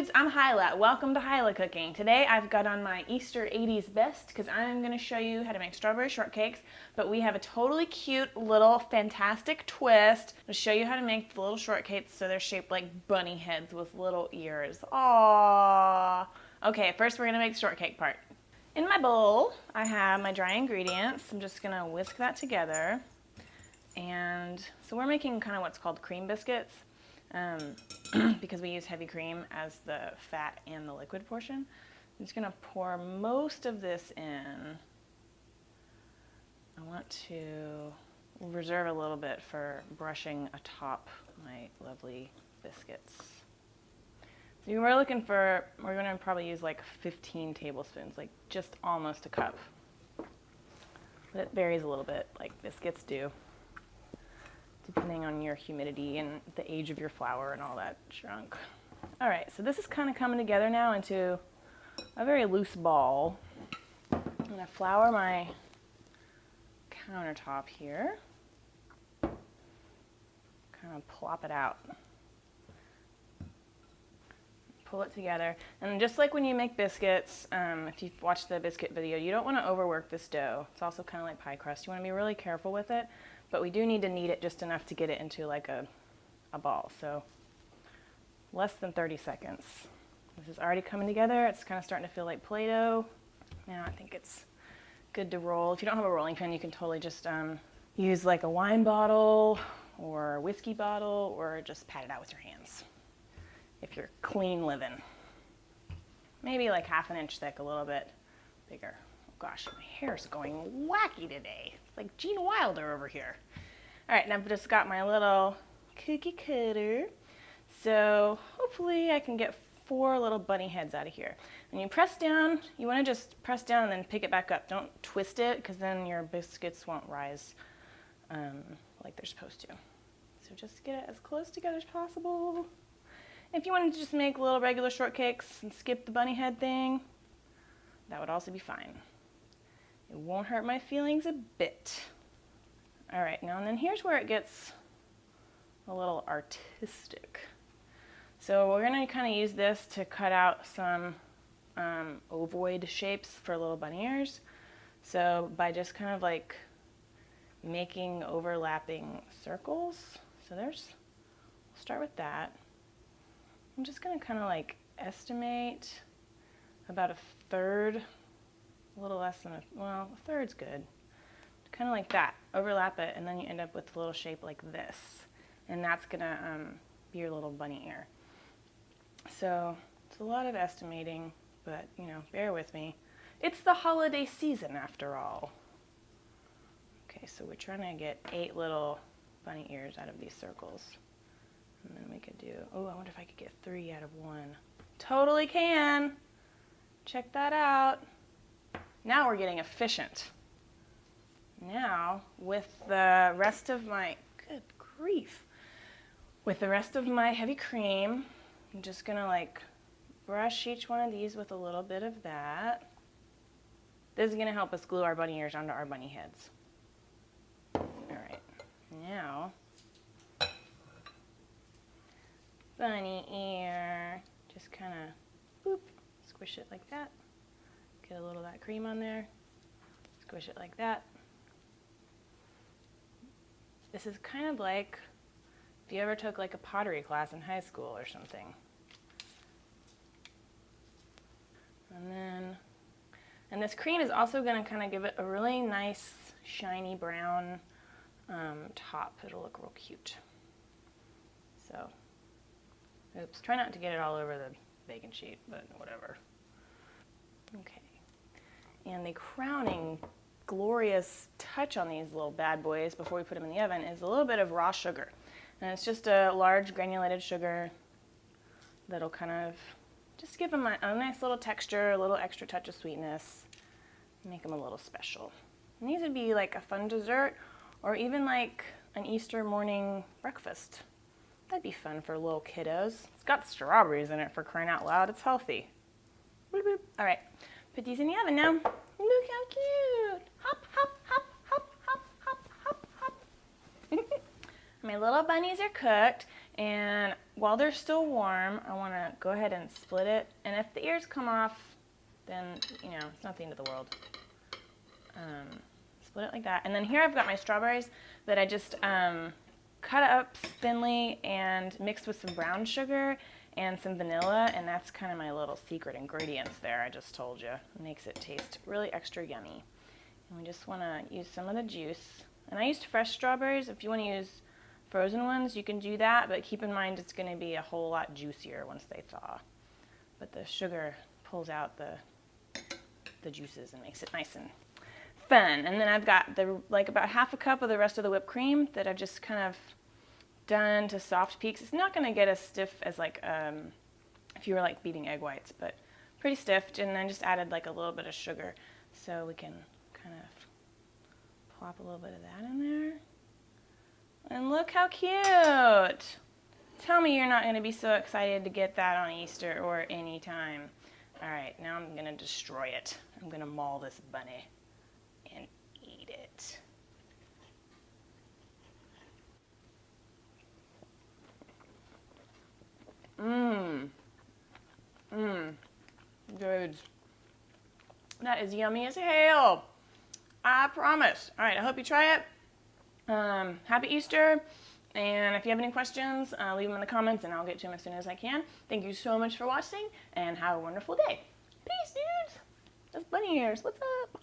dudes, I'm Hilah. Welcome to Hilah Cooking. Today I've got on my Easter 80s best because I'm going to show you how to make strawberry shortcakes, but we have a totally cute little fantastic twist to show you how to make the little shortcakes so they're shaped like bunny heads with little ears. Aww. Okay, first we're going to make the shortcake part. In my bowl, I have my dry ingredients. I'm just going to whisk that together. And so we're making kind of what's called cream biscuits. Because we use heavy cream as the fat and the liquid portion. I'm just going to pour most of this in. I want to reserve a little bit for brushing atop my lovely biscuits. So we're going to probably use like 15 tablespoons, like just almost a cup. But it varies a little bit, like biscuits do, depending on your humidity and the age of your flour and all that junk. All right, so this is kind of coming together now into a very loose ball. I'm gonna flour my countertop here. Kind of plop it out. Pull it together. And just like when you make biscuits, if you've watched the biscuit video, you don't want to overwork this dough. It's also kind of like pie crust. You want to be really careful with it. But we do need to knead it just enough to get it into like a ball. So less than 30 seconds. This is already coming together. It's kind of starting to feel like Play-Doh. Now I think it's good to roll. If you don't have a rolling pin, you can totally just use like a wine bottle or a whiskey bottle, or just pat it out with your hands if you're clean living. Maybe like half an inch thick, a little bit bigger. Gosh, my hair's going wacky today. It's like Gene Wilder over here. All right, now I've just got my little cookie cutter. So hopefully I can get 4 little bunny heads out of here. When you press down, you want to just press down and then pick it back up. Don't twist it, because then your biscuits won't rise like they're supposed to. So just get it as close together as possible. If you wanted to just make little regular shortcakes and skip the bunny head thing, that would also be fine. It won't hurt my feelings a bit. All right, now and then here's where it gets a little artistic. So we're gonna kind of use this to cut out some ovoid shapes for little bunny ears. So by just kind of like making overlapping circles. So we'll start with that. I'm just gonna kind of like estimate about 1/3, a little less than a third's good. Kind of like that, overlap it, and then you end up with a little shape like this. And that's gonna be your little bunny ear. So it's a lot of estimating, but you know, bear with me. It's the holiday season after all. Okay, so we're trying to get 8 little bunny ears out of these circles. And then we could do, oh, I wonder if I could get 3 out of 1. Totally can. Check that out. Now we're getting efficient. Now, with the rest of my, good grief, with the rest of my heavy cream, I'm just gonna like brush each one of these with a little bit of that. This is gonna help us glue our bunny ears onto our bunny heads. All right, now, bunny ear, just kind of, boop, squish it like that. Get a little of that cream on there, squish it like that. This is kind of like if you ever took like a pottery class in high school or something. And this cream is also going to kind of give it a really nice shiny brown top. It'll look real cute. So, oops, try not to get it all over the baking sheet, but whatever. Okay. And the crowning glorious touch on these little bad boys before we put them in the oven is a little bit of raw sugar. And it's just a large granulated sugar that'll kind of just give them a nice little texture, a little extra touch of sweetness, make them a little special. And these would be like a fun dessert or even like an Easter morning breakfast. That'd be fun for little kiddos. It's got strawberries in it, for crying out loud. It's healthy. Boop, boop. All right, put these in the oven now. Look how cute. Hop, hop, hop, hop, hop, hop, hop, hop. My little bunnies are cooked, And while they're still warm, I want to go ahead and split it. And if the ears come off, then, you know, it's not the end of the world. Split it like that. And then here I've got my strawberries that I just cut up thinly and mixed with some brown sugar and some vanilla. And that's kind of my little secret ingredients there, I just told you. It makes it taste really extra yummy. And we just want to use some of the juice. And I used fresh strawberries. If you want to use frozen ones, you can do that, but keep in mind it's going to be a whole lot juicier once they thaw. But the sugar pulls out the juices and makes it nice and fun. And then I've got about half a cup of the rest of the whipped cream that I've just kind of done to soft peaks. It's not going to get as stiff as like if you were like beating egg whites, but pretty stiff. And then just added like a little bit of sugar so we can kind of plop a little bit of that in there. And look how cute! Tell me you're not going to be so excited to get that on Easter or any time. Alright, now I'm going to destroy it. I'm going to maul this bunny and eat it. Good. That is yummy as hell. I promise. Alright, I hope you try it. Happy Easter, and if you have any questions, leave them in the comments and I'll get to them as soon as I can. Thank you so much for watching, and have a wonderful day. Peace, dudes! That's bunny ears. What's up?